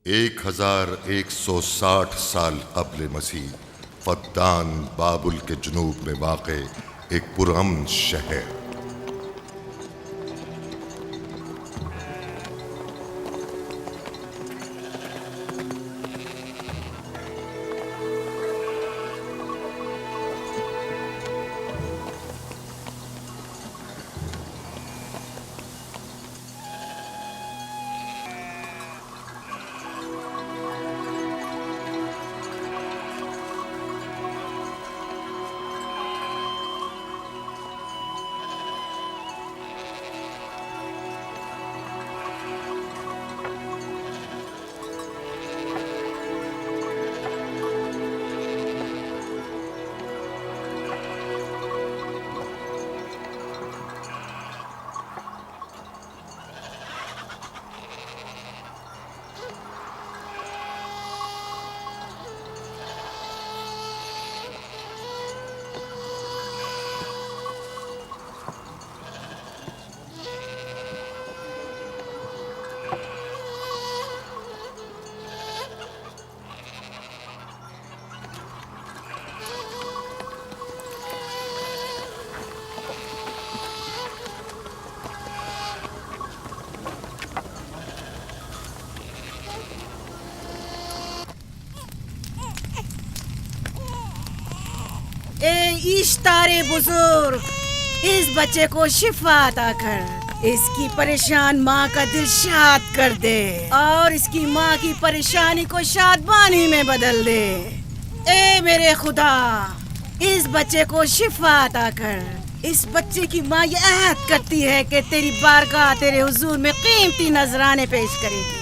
1160 سال قبل مسیح فدان بابل کے جنوب میں واقع ایک پرامن شہر۔ اے اشتار بزرگ، اس بچے کو شفا عطا کر، اس کی پریشان ماں کا دل شاد کر دے اور اس کی ماں کی پریشانی کو شادمانی میں بدل دے۔ اے میرے خدا، اس بچے کو شفا عطا کر۔ اس بچے کی ماں یہ عہد کرتی ہے کہ تیری بارگاہ تیرے حضور میں قیمتی نذرانے پیش کرے گی۔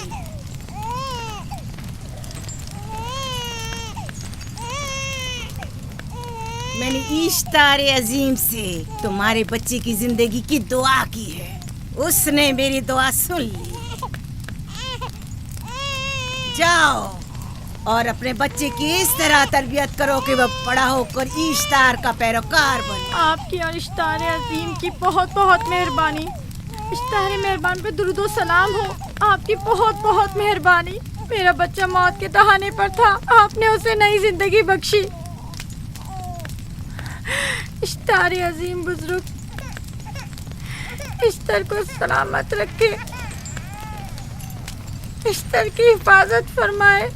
میں نے اشتار عظیم سے تمہارے بچے کی زندگی کی دعا کی ہے، اس نے میری دعا سن لی۔ جاؤ اور اپنے بچے کی اس طرح تربیت کرو کہ وہ بڑا ہو کر اشتار کا پیروکار بنے۔ آپ کی اور اشتار عظیم کی بہت بہت مہربانی۔ اشتار مہربان پہ درود و سلام ہو، آپ کی بہت بہت مہربانی۔ میرا بچہ موت کے دہانے پر تھا، آپ نے اسے نئی زندگی بخشی۔ اشتار عظیم بزرگ اشتر کو سلامت رکھے، اشتر کی حفاظت فرمائے۔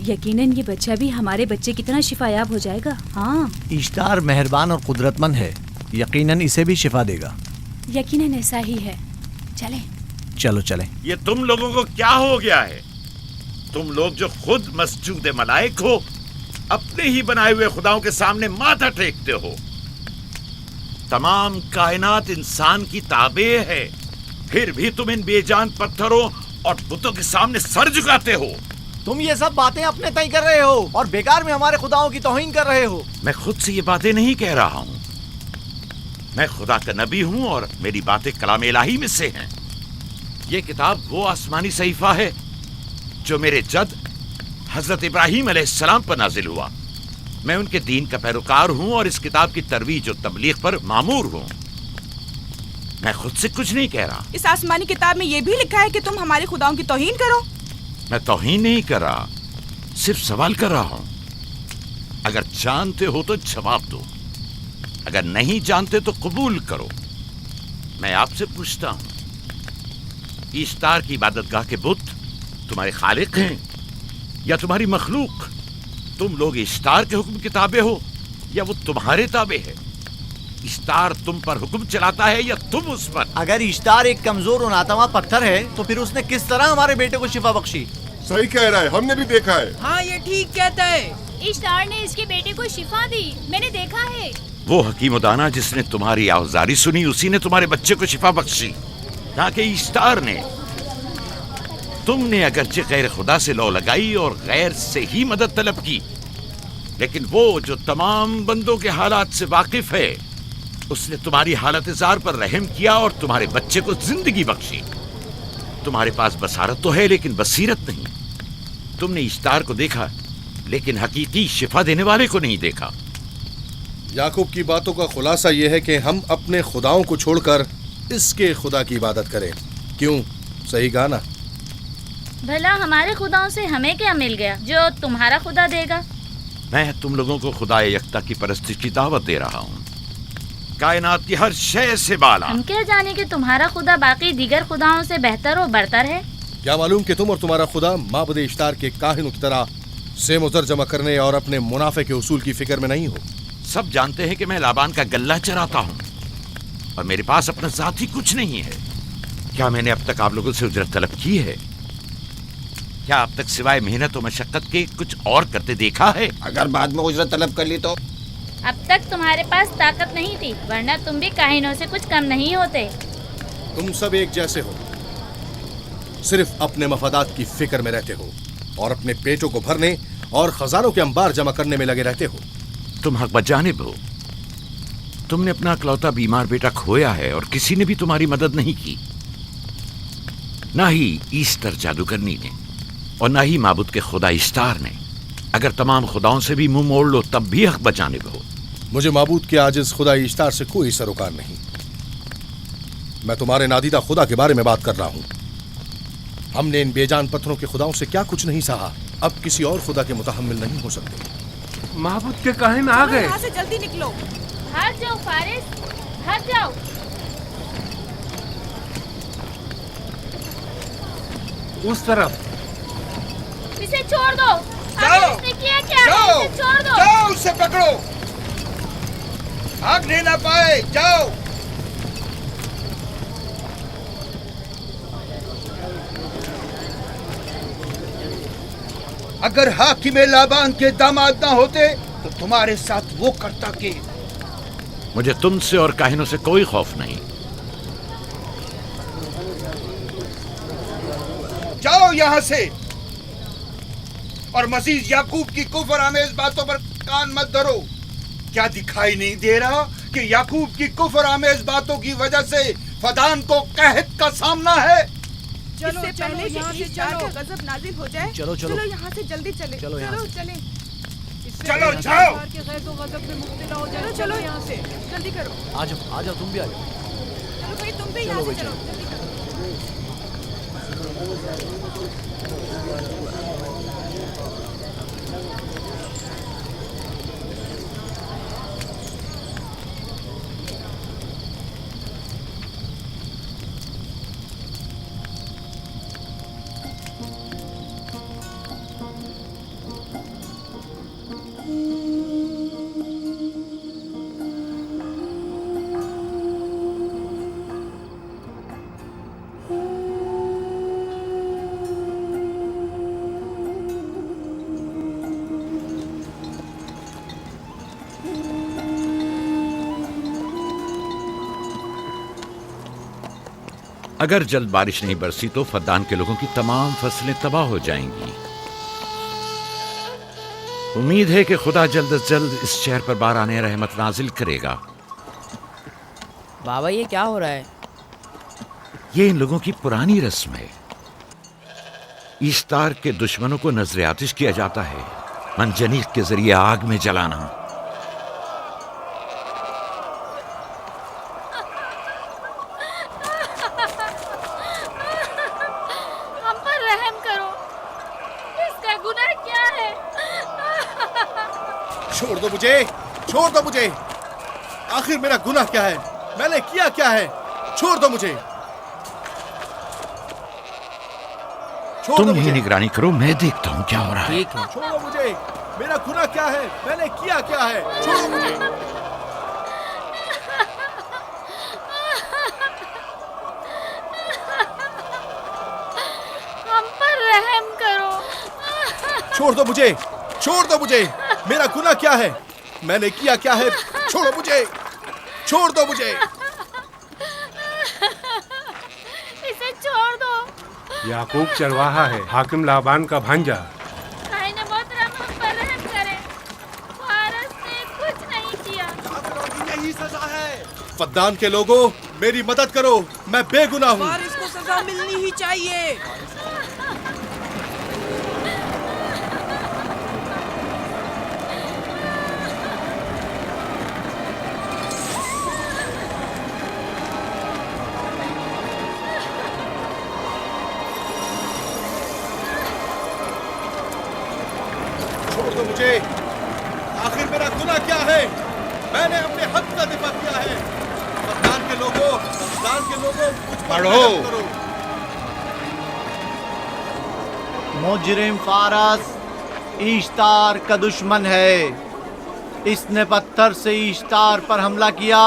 یقیناً یہ بچہ بھی ہمارے بچے کی طرح شفا یاب ہو جائے گا۔ ہاں، اشتار مہربان اور قدرت مند ہے، یقیناً اسے بھی شفا دے گا۔ یقیناً ایسا ہی ہے۔ چلیں چلو چلیں۔ یہ تم لوگوں کو کیا ہو گیا ہے؟ تم لوگ جو خود مسجود ملائک ہو، اپنے ہی بنائے ہوئے خداؤں کے سامنے ماتھا ٹیکتے ہو۔ تمام کائنات انسان کی تابع ہے، پھر بھی تم ان بے جان پتھروں اور بتوں کے سامنے سر جھکاتے ہو۔ تم یہ سب باتیں اپنے تئیں کر رہے ہو اور بیکار میں ہمارے خداؤں کی توہین کر رہے ہو۔ میں خود سے یہ باتیں نہیں کہہ رہا ہوں، میں خدا کا نبی ہوں اور میری باتیں کلام الہی میں سے ہیں۔ یہ کتاب وہ آسمانی صحیفہ ہے جو میرے جد حضرت ابراہیم علیہ السلام پر نازل ہوا۔ میں ان کے دین کا پیروکار ہوں اور اس کتاب کی ترویج و تبلیغ پر مامور ہوں۔ میں خود سے کچھ نہیں کہہ رہا۔ اس آسمانی کتاب میں یہ بھی لکھا ہے کہ تم ہمارے خداؤں کی توہین کرو۔ میں توہین نہیں کر رہا، صرف سوال کر رہا ہوں۔ اگر جانتے ہو تو جواب دو، اگر نہیں جانتے تو قبول کرو۔ میں آپ سے پوچھتا ہوں، اشتار کی عبادت گاہ کے بت تمہارے خالق ہیں یا تمہاری مخلوق؟ تم لوگ اشتار کے حکم کے تابع ہو یا وہ تمہارے تابع ہے؟ اشتار تم پر حکم چلاتا ہے یا تم اس پر؟ اگر اشتار ایک کمزور اور ناتواں پتھر ہے تو پھر اس نے کس طرح ہمارے بیٹے کو شفا بخشی؟ صحیح کہہ رہا ہے، ہم نے بھی دیکھا ہے۔ ہاں یہ ٹھیک کہتا ہے۔ اشتار نے اس کے بیٹے کو شفا دی، میں نے دیکھا ہے۔ وہ حکیم و دانا جس نے تمہاری آوازاری سنی، اسی نے تمہارے بچے کو شفا بخشی، نہ کہ اشتار نے۔ تم نے اگرچہ غیر خدا سے لو لگائی اور غیر سے ہی مدد طلب کی، لیکن وہ جو تمام بندوں کے حالات سے واقف ہے، اس نے تمہاری حالت زار پر رحم کیا اور تمہارے بچے کو زندگی بخشی۔ تمہارے پاس بصارت تو ہے لیکن بصیرت نہیں۔ تم نے اشتار کو دیکھا لیکن حقیقی شفا دینے والے کو نہیں دیکھا۔ یعقوب کی باتوں کا خلاصہ یہ ہے کہ ہم اپنے خداؤں کو چھوڑ کر اس کے خدا کی عبادت کرے. کیوں؟ صحیح کہا نا؟ بھلا ہمارے خداؤں سے ہمیں کیا مل گیا جو تمہارا خدا دے گا؟ میں تم لوگوں کو خدا یکتا کی پرستش کی دعوت دے رہا ہوں، کائنات کی ہر شے سے بالا. ہم کیا جانے کہ تمہارا خدا باقی دیگر خداؤں سے بہتر و برتر ہے؟ کیا معلوم کہ تم اور تمہارا خدا معبد اشتار کے کاہنوں کی طرح سیم و زر جمع کرنے اور اپنے منافع کے اصول کی فکر میں نہیں ہو. سب جانتے ہیں کہ میں لابان کا غلہ چراتا ہوں اور میرے پاس اپنا ذاتی کچھ نہیں ہے. کیا میں نے اب تک آپ لوگوں سے اجرت طلب کی ہے؟ کیا اب تک سوائے محنت و مشقت کے کچھ اور کرتے دیکھا ہے؟ اگر بعد میں اجرت طلب کر لی تو؟ اب تک تمہارے پاس طاقت نہیں تھی، ورنہ تم بھی کاہنوں سے کچھ کم نہیں ہوتے. تم سب ایک جیسے ہو، صرف اپنے مفادات کی فکر میں رہتے ہو اور اپنے پیٹوں کو بھرنے اور خزانوں کے انبار جمع کرنے میں لگے رہتے ہو. تم حق بجانب ہو. تم نے اپنا اکلوتا بیمار بیٹا کھویا ہے اور کسی نے بھی تمہاری مدد نہیں کی، نہ ہی ایسٹر جادوگرنی نے اور نہ ہی معبود کے خدا اشتار نے. اگر تمام خداؤں سے بھی منہ موڑ لو تب بھی حق بجانب ہو. مجھے معبود کے عاجز خدا اشتار سے کوئی سروکار نہیں. میں تمہارے نادیدہ خدا کے بارے میں بات کر رہا ہوں. ہم نے ان بے جان پتھروں کے خداؤں سے کیا کچھ نہیں سہا، اب کسی اور خدا کے متحمل نہیں ہو سکتے. معبود کے کاہن آ گئے. یہاں سے جلدی نکلو. ہٹ جاؤ فارس، ہٹ جاؤ. اس طرف اسے چھوڑ دو. جاؤ. اس نے کیا کیا ہے؟ جاؤ. اسے چھوڑ دو. جاؤ اسے پکڑو، بھاگنے نہ پائے. جاؤ. اگر حاکم لابان کے داماد نہ ہوتے تو تمہارے ساتھ وہ کرتا کہ. مجھے تم سے اور کاہنوں سے کوئی خوف نہیں. جاؤ یہاں سے اور مزید یعقوب کی کفر آمیز باتوں پر کان مت دھرو. کیا دکھائی نہیں دے رہا کہ یعقوب کی کفر آمیز باتوں کی وجہ سے فدان کو قحط کا سامنا ہے؟ چلو پہلے یہاں سے چلو، غضب نازل ہو جائے. چلو یہاں سے جلدی چلے. چلو چلیں. چلو جاؤ. چلو یہاں سے جلدی کرو. آ جاؤ تم بھی آ جاؤ. چلو بھائی تم بھی یہاں سے چلو. جلدی کرو. اگر جلد بارش نہیں برسی تو فدان کے لوگوں کی تمام فصلیں تباہ ہو جائیں گی. امید ہے کہ خدا جلد از جلد اس شہر پر باران رحمت نازل کرے گا. بابا یہ کیا ہو رہا ہے؟ یہ ان لوگوں کی پرانی رسم ہے. ایسٹار کے دشمنوں کو نذر آتش کیا جاتا ہے، منجنیق کے ذریعے آگ میں جلانا. ہم پر رحم کرو، اس کا گناہ کیا ہے؟ چھوڑ دو مجھے، چھوڑ دو مجھے. آخر میرا گناہ کیا ہے؟ میں نے کیا کیا ہے؟ چھوڑ دو مجھے. تم ہی نگرانی کرو، میں دیکھتا ہوں کیا ہو رہا ہے. ٹھیک ہے. چھوڑو مجھے. میرا گناہ کیا ہے؟ میں نے کیا کیا ہے؟ چھوڑو مجھے. ہم پر رحم کرو. چھوڑ دو مجھے، چھوڑ دو مجھے. میرا گناہ کیا ہے؟ میں نے کیا کیا ہے؟ چھوڑو مجھے، چھوڑ دو مجھے. اسے چھوڑ دو. یعقوب چرواہا ہے، حاکم لابان کا بھانجا. کائن محترم ہم پر رحم کرے، فارس نے کچھ نہیں کیا. یہی سزا ہے. فدان کے لوگوں میری مدد کرو، میں بے گناہ ہوں. فارس کو سزا ملنی ہی چاہیے. مجھے آخر میرا گناہ کیا ہے؟ میں نے اپنے حق کا دفاع کیا ہے۔ فردان کے لوگوں مجھ پر رحم کرو۔ مجرم فارس ایشتار کا دشمن ہے، اس نے پتھر سے ایشتار پر حملہ کیا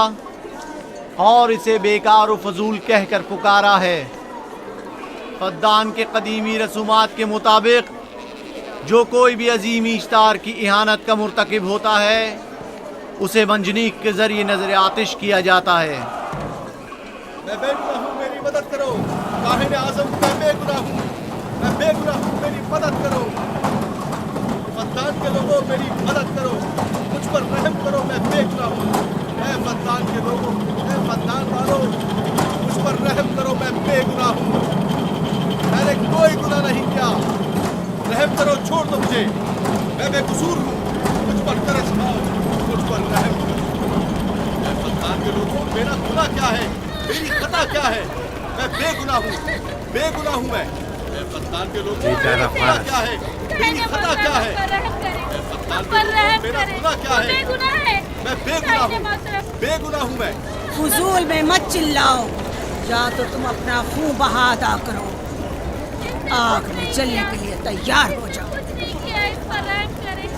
اور اسے بیکار و فضول کہہ کر پکارا ہے۔ فدان کے قدیمی رسومات کے مطابق جو کوئی بھی عظیم ایشتار کی اہانت کا مرتکب ہوتا ہے اسے منجنیق کے ذریعے نظر آتش کیا جاتا ہے۔ میں بے گناہ ہوں، میری مدد کرو۔ کاہن اعظم، میں بے گناہ ہوں، میں بے گناہ ہوں، میری مدد کرو۔ فدان کے لوگوں میری مدد کرو، مجھ پر رحم کرو، میں بے گناہ ہوں۔ اے فدان کے لوگوں، اے فدان والوں، مجھ پر رحم کرو، میں بے گناہ ہوں، میں نے کوئی گناہ نہیں کیا۔ رحم کرو، چھوڑ دو مجھے، میں بے قصور ہوں، مجھ پر ترس کھاؤ، مجھ پر رحم کرو۔ اے فدان کے لوگوں، میرا گناہ کیا ہے؟ میری خطا کیا ہے؟ میں بے گناہ ہوں، بے گناہ ہوں میں۔ اے فدان کے لوگوں، میرا گناہ کیا ہے؟ میری خطا کیا ہے؟ اے فدان کے لوگوں، میرا گناہ کیا ہے؟ میں بے گناہ ہوں، بے گناہ ہوں میں۔ فضول میں مت چلاؤ، یا تو تم اپنا خون بہا ادا کرو، آگ میں جلنے کے لیے تیار ہو جاؤ۔ کچھ نہیں کیا، اس پر رحم کرے، اس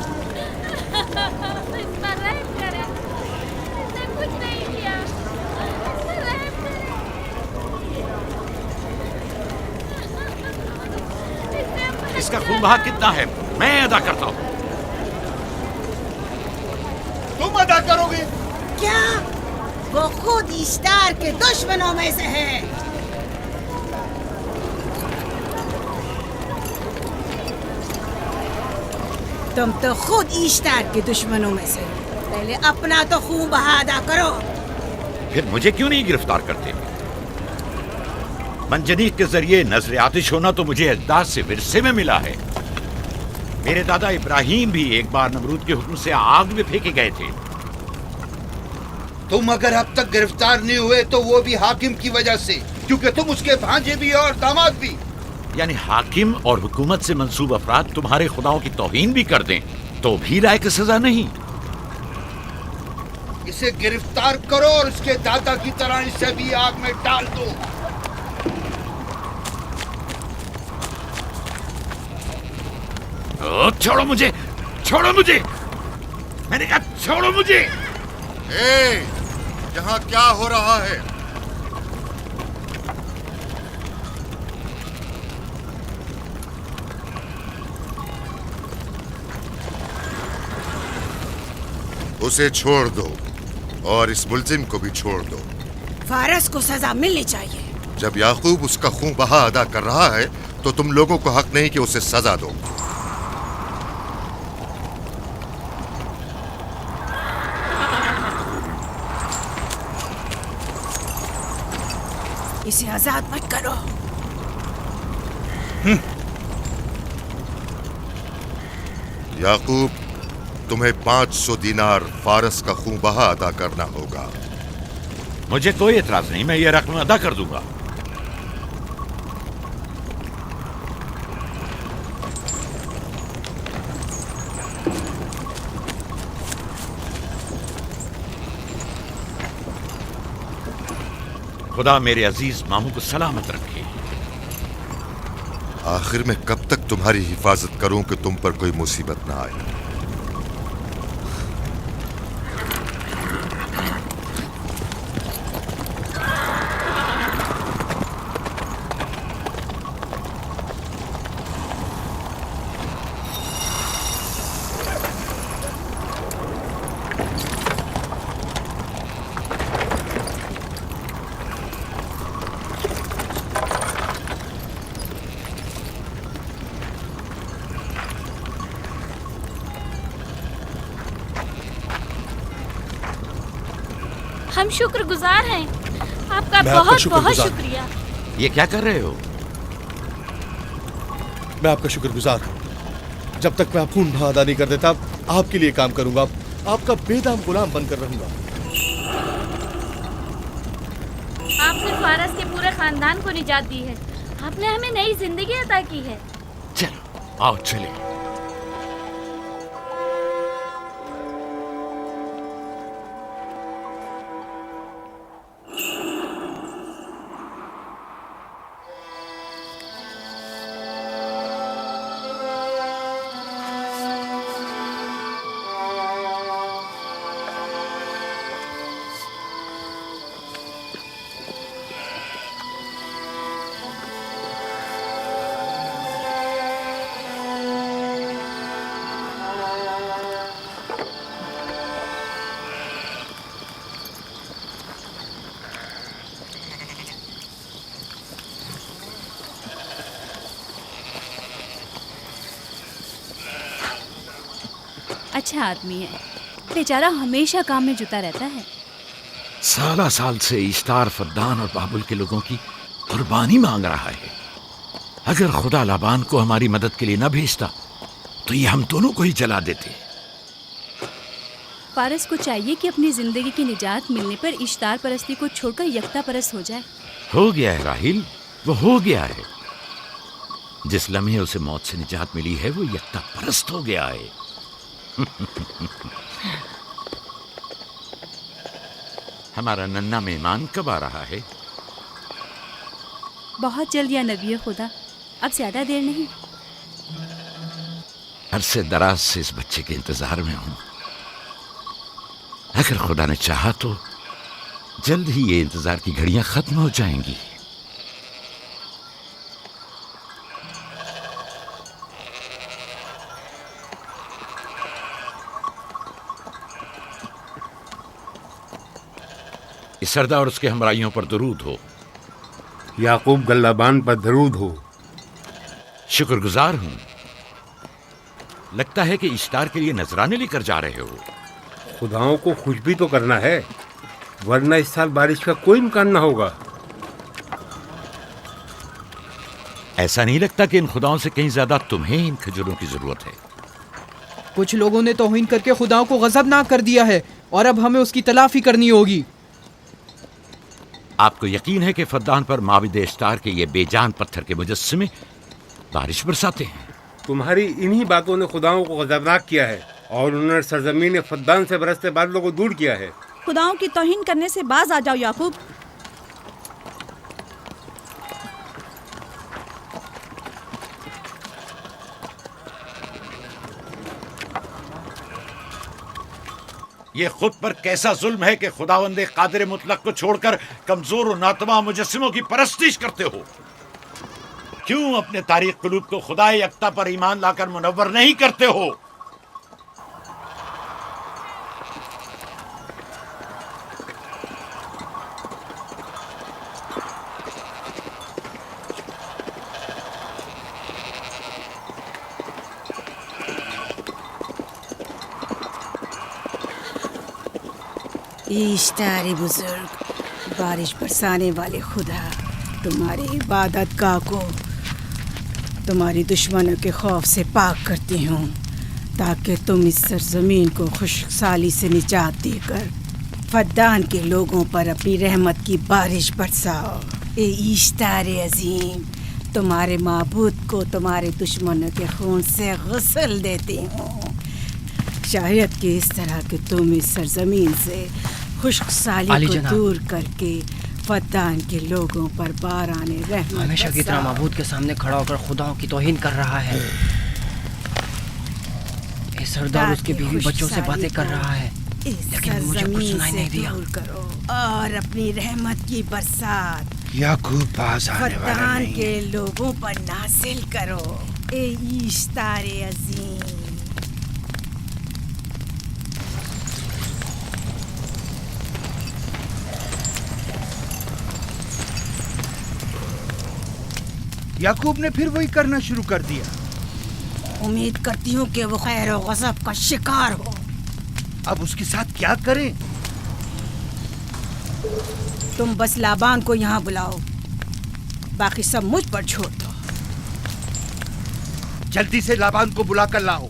پر رحم کرے، اس نے کچھ نہیں کیا، اس پر رحم کرے۔ اس کا خون بہا کتنا ہے میں ادا کرتا ہوں۔ تم ادا کرو گے؟ کیا وہ خود ایشتار کے دشمنوں میں سے ہے؟ تم تو خود ایشتار کے دشمنوں میں سے، پہلے اپنا تو خون بہا ادا کرو۔ پھر مجھے کیوں نہیں گرفتار کرتے؟ منجنیق کے ذریعے نظر آتش ہونا تو مجھے اجداد سے ورثے میں ملا ہے۔ میرے دادا ابراہیم بھی ایک بار نمرود کے حکم سے آگ میں پھینکے گئے تھے۔ تم اگر اب تک گرفتار نہیں ہوئے تو وہ بھی حاکم کی وجہ سے، کیونکہ تم اس کے بھانجے بھی اور داماد بھی۔ یعنی حاکم اور حکومت سے منسوب افراد تمہارے خداؤں کی توہین بھی کر دیں تو بھی لائق سزا نہیں؟ اسے گرفتار کرو اور اس کے دادا کی طرح اسے بھی آگ میں ڈال دو۔ چھوڑو مجھے، چھوڑو مجھے، میں نے کہا چھوڑو مجھے۔ اے یہاں کیا ہو رہا ہے؟ اسے چھوڑ دو اور اس ملزم کو بھی چھوڑ دو۔ فارس کو سزا ملنی چاہیے۔ جب یعقوب اس کا خون بہا ادا کر رہا ہے تو تم لوگوں کو حق نہیں کہ اسے سزا دو۔ اسے آزاد مت کرو۔ یعقوب، تمہیں 500 دینار فارس کا خون بہا ادا کرنا ہوگا۔ مجھے کوئی اعتراض نہیں، میں یہ رقم ادا کر دوں گا۔ خدا میرے عزیز ماموں کو سلامت رکھے۔ آخر میں کب تک تمہاری حفاظت کروں کہ تم پر کوئی مصیبت نہ آئے؟ ہم شکر گزار ہیں، آپ کا بہت بہت شکریہ۔ یہ کیا کر رہے ہو؟ میں آپ کا شکر گزار ہوں۔ جب تک میں خون بہا ادا نہیں کر دیتا آپ کے لیے کام کروں گا، آپ کا بے دام غلام بن کر رہوں گا۔ آپ نے فارس کے پورے خاندان کو نجات دی ہے، آپ نے ہمیں نئی زندگی عطا کی ہے۔ چلو آؤ چلے۔ اچھا آدمی ہے، بیچارہ ہمیشہ کام میں جتا رہتا ہے۔ سالہ سال سے اشتار فدان اور بابل کے لوگوں کی قربانی مانگ رہا ہے۔ اگر خدا لابان کو ہماری مدد کے لیے نہ بھیجتا تو یہ ہم دونوں کو ہی جلا دیتے۔ فارس کو چاہیے کہ اپنی زندگی کی نجات ملنے پر اشتار پرستی کو چھوڑ کر یکتا پرست ہو جائے۔ ہو گیا ہے راہیل، وہ ہو گیا ہے۔ جس لمحے اسے موت سے نجات ملی ہے وہ یکتا پرست ہو گیا ہے۔ ہمارا ننھا مہمان کب آ رہا ہے؟ بہت جلد یا نبی خدا، اب زیادہ دیر نہیں۔ عرصے دراز سے اس بچے کے انتظار میں ہوں۔ اگر خدا نے چاہا تو جلد ہی یہ انتظار کی گھڑیاں ختم ہو جائیں گی۔ اس سردار اور اس کے ہمراہیوں پر درود ہو۔ یعقوب گلابان پر درود ہو۔ شکر گزار ہوں۔ لگتا ہے کہ اشتار کے لیے نذرانے لے کر جا رہے ہو۔ خداؤں کو خوش بھی تو کرنا ہے، ورنہ اس سال بارش کا کوئی امکان نہ ہوگا۔ ایسا نہیں لگتا کہ ان خداؤں سے کہیں زیادہ تمہیں ان کھجوروں کی ضرورت ہے؟ کچھ لوگوں نے توہین کر کے خداؤں کو غضبناک کر دیا ہے اور اب ہمیں اس کی تلافی کرنی ہوگی۔ آپ کو یقین ہے کہ فدان پر معبد اشتار کے یہ بے جان پتھر کے مجسمے بارش برساتے ہیں؟ تمہاری انہی باتوں نے خداؤں کو غضبناک کیا ہے اور انہوں نے سرزمین فدان سے برستے بادلوں کو دور کیا ہے۔ خداؤں کی توہین کرنے سے باز آ جاؤ یعقوب۔ یہ خود پر کیسا ظلم ہے کہ خداوند قادر مطلق کو چھوڑ کر کمزور و ناتواں مجسموں کی پرستش کرتے ہو؟ کیوں اپنے تاریخ قلوب کو خدا یکتا پر ایمان لا کر منور نہیں کرتے ہو؟ اشتار بزرگ، بارش برسانے والے خدا، تمہاری عبادت گاہ کو تمہاری دشمنوں کے خوف سے پاک کرتی ہوں تاکہ تم اس سرزمین کو خشک سالی سے نجات دے کر فدان کے لوگوں پر اپنی رحمت کی بارش برساؤ۔ اے اشتار عظیم، تمہارے معبود کو تمہارے دشمنوں کے خون سے غسل دیتی ہوں۔ شاید کہ اس طرح کہ تم اس سرزمین سے خشک سالی کو دور کر کے فدان کے لوگوں پر باران رحمت ہمیشہ کی طرح معبود کے سامنے کھڑا ہو کر خداؤں کی توہین کر رہا ہے۔ اے سردار اس کے بیوی بچوں سے باتیں کر رہا ہے لیکن مجھے کچھ سنائی نہیں دیا۔ کرو اور اپنی رحمت کی برسات یعقوب باز آنے والا فدان نہیں۔ کے لوگوں پر نازل کرو۔ اے اشتار عظیم، یعقوب نے پھر وہی کرنا شروع کر دیا۔ امید کرتی ہوں کہ وہ خیر و غضب کا شکار ہو۔ اب اس کے ساتھ کیا کریں؟ تم بس لابان کو یہاں بلاؤ، باقی سب مجھ پر چھوڑ دو۔ جلدی سے لابان کو بلا کر لاؤ۔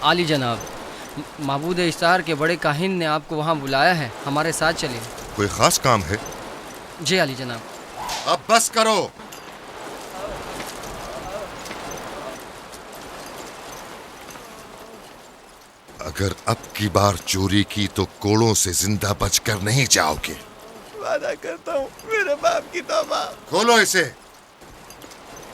عالی جناب، معبود اشتار کے بڑے کاہن نے آپ کو وہاں بلایا ہے، ہمارے ساتھ چلیے۔ کوئی خاص کام ہے؟ جی عالی جناب۔ اب بس کرو۔ اگر اب کی بار چوری کی تو کوڑوں سے زندہ بچ کر نہیں جاؤ گے۔ وعدہ کرتا ہوں، میرے باپ کی توبہ۔ کھولو اسے۔